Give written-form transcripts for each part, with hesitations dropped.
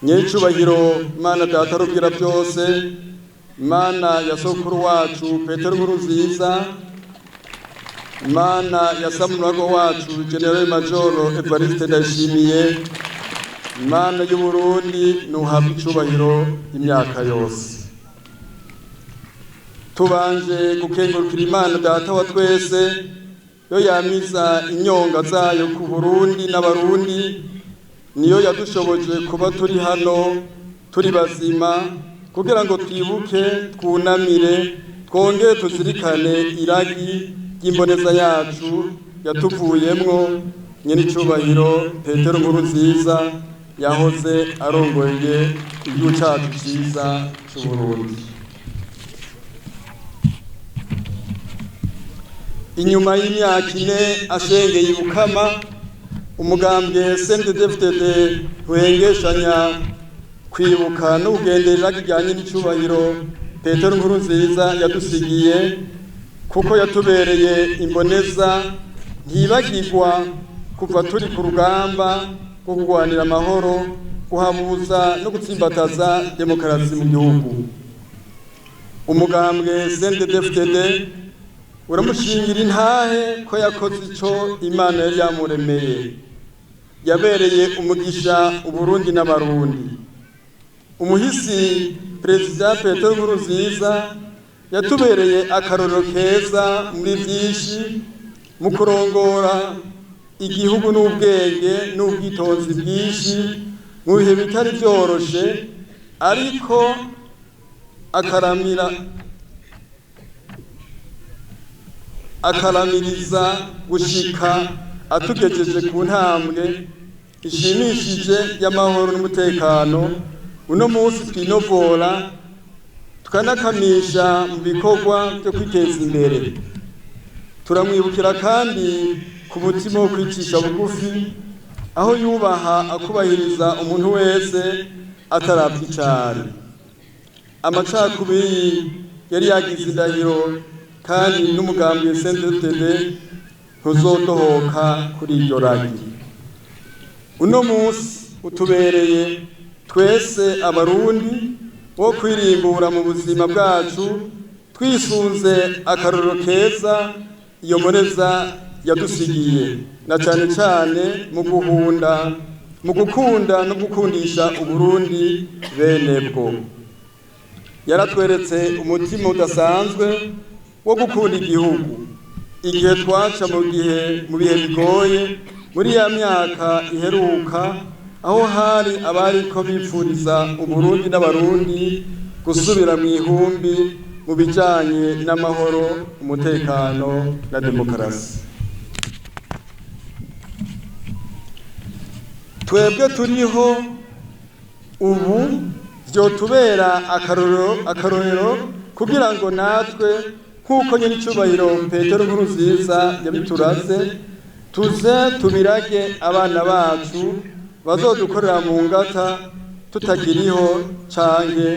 nyecubahiro Mana data rugira byose, Mana ya sokuru wacu Petero Nkurunziza, Mana ya samurago wacu General Major Evariste Ndayishimiye, Mana y'u Burundi nuhabwe icubahiro imyaka yose. Tubanje gukengurukira Imana data wa twese yo yamiza inyonga zayo ku Burundi n'abarundi, niyo yadushoboje kuba turi hano turi bazima kugira ngo twibuke twunamire twongere tuzirikane iragi ry'imboneza yacu yatuvuyemwo nyenicubahiro Petero Nkurunziza yahoze arongoye igihugu cyacu cyiza cy'u Burundi. Inyuma y'imyaka 4 ashengeye Bukama, umugambwe CNDD-FDD wengeshanya kwibuka no kugenderera kijyanye n'icubahiro Petero Nkurunziza yadusigiye, kuko yatubereye imboneza ntibagirwa kuva turi ku rugamba rwo kurwanira amahoro, kuhabuza no gutsimbataza demokarasi mu gihugu. Umugambwe CNDD-FDD uramushingira intahe ko yakoze ico Imana yari yamuremeye, yabereye umugisha Uburundi n'abarundi. Umuhisi Perezida Petero Nkurunziza yatubereye akarorero keza muri byinshi mu kurongora igihugu n'ubwenge n'ubwitonzi bwinshi mu bihe bitari byoroshe, ariko akaramiriza gushika atugejeje ku ntambwe ishimishije y'amahoro n'umutekano. Uno munsi twinovora tukanakamisha mu bikorwa byo kwiteza imbere. Turamwibukira kandi ku mutima wo kwicisha bugufi, aho yubaha akubahiriza umuntu wese atarapfa icari. Amacakubiri yari yagize indahiro, kandi n'umugambi CNDD-FDD ntuzodohoka kuri iryo ragi. Uno munsi utubereye twese abarundi wo kwirimbura mu buzima bwacu, twisunze akarorero keza iyo mboneza yadusigiye, na cyane cyane mu gukunda no gukundisha Uburundi bene bwo. Yaratweretse umutima udasanzwe wo gukunda igihugu igihe twaca mu bihe bigoye muri ya myaka iheruka, aho hari abari ko bipfuriza Uburundi n'abarundi gusubira mu ihumbi mu bijanye n'amahoro, umutekano na demokarasi. Twebwe turiho ubu vyotubera akarorero kugira ngo natwe nk'uko nyenicubahiro Petero Nkurunziza yabituraze, tuze tubirage abana bacu bazodukorera mu ngata tutakiriho canke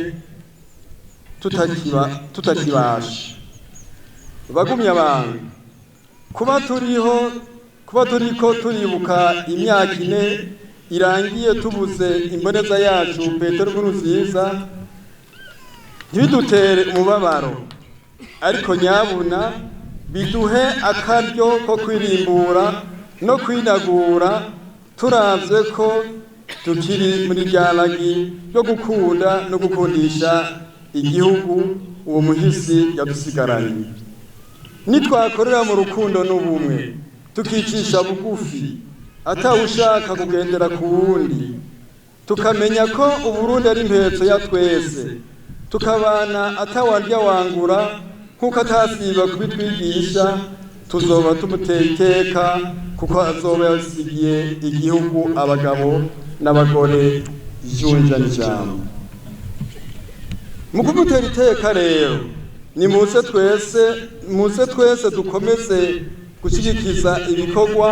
tutakibasha. Bagumye abantu kuba turiko turibuka imyaka 4 irangiye tubuze imboneza yacu Petero Nkurunziza, ntibidutere umubabaro, ariko nyabuna biduhe akaryo ko kwirimbura no kwinagura, turavye ko tukiri muri ryaragi yo gukunda no gukundisha igihugu uwo muhisi yadusigaranye. Nitwakorera mu rukundo n'ubumwe, tukicisha bugufi atawushaka kugendera ku wundi, tukamenya ko Uburundi ari impetso ya twese, tukabana atawarya wangura nk'uko atasiba kubitwigisha, tuzoba tumuteye iteka, kuko azoba yasigiye igihugu abagabo n'abagore junja n'ijambo. Mu kumutera iteka rero, ni muze twese dukomeze gushigikiza ibikorwa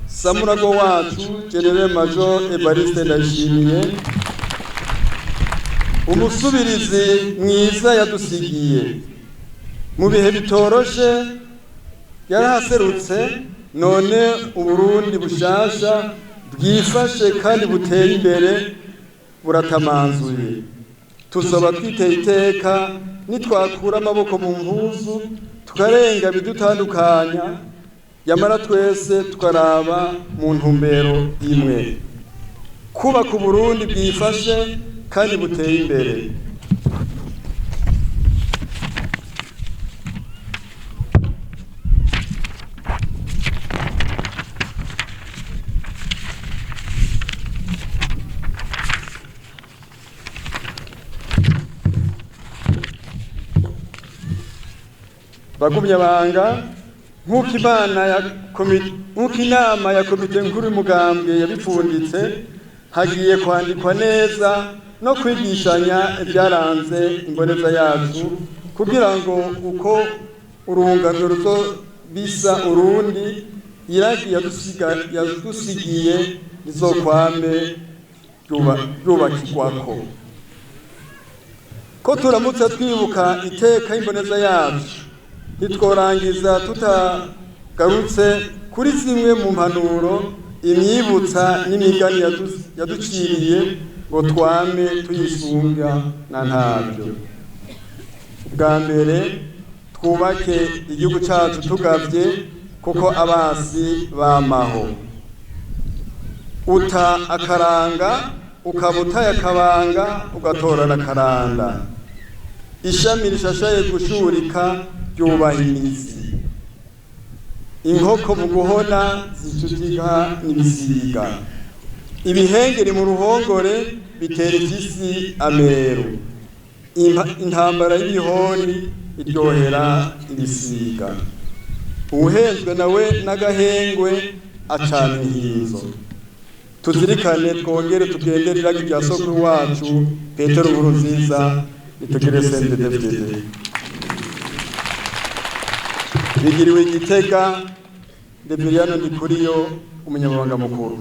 samurago wacu General Major Evariste Ndayishimiye, umusubirizi mwiza yadusigiye mu bihe bitoroshe. Yarahaserutse, none Uburundi bushasha bwifashe kandi buteye imbere buratamanzuye tuzoba twiteye iteka nitwakura amaboko mu mpuzu tukarenga bidutandukanya yamara twese tukaraba mu ntumbero imwe kubaka Uburundi bwifashe kandi buteye imbere. Bagumyabanga nk'uko inama ya komite nkuru y'umugambwe yabipfunditse hagiye kwandikwa neza no kwigishanya ibyaranze imboneza yacu kugira ngo uko urungano ruzo bisa urundi iragi yadusigiye rizokwame ryubakirwako ko turamutse twibuka iteka imboneza yacu ntitworangiza tutagarutse kuri zimwe mu mpanuro imyibutsa n'imigani yaduciriye ngo twame tuyisunga na ntabyo. Bwa mbere twubake igihugu cyacu tugavye kuko abasi bamaho uta akaranga ukabutaya akabanga ugatorana akaranda ishami rishashaye gushurika byubahiriza inkoko mu guhona zicutika n'ibisiga ibihengeri mu ruhongore bitera impyisi ameru intambara y'ibihori iryohera ibisiga ubuhenzwe nawe n'agahengwe acana inkinzo tuzirikane twongere tugendere iragi rya sokuru wacu Petero Nkurunziza nitugire CNDD-FDD. Bigiriwe Gitega Debriano Ndikuriyo umunyamabanga mukuru.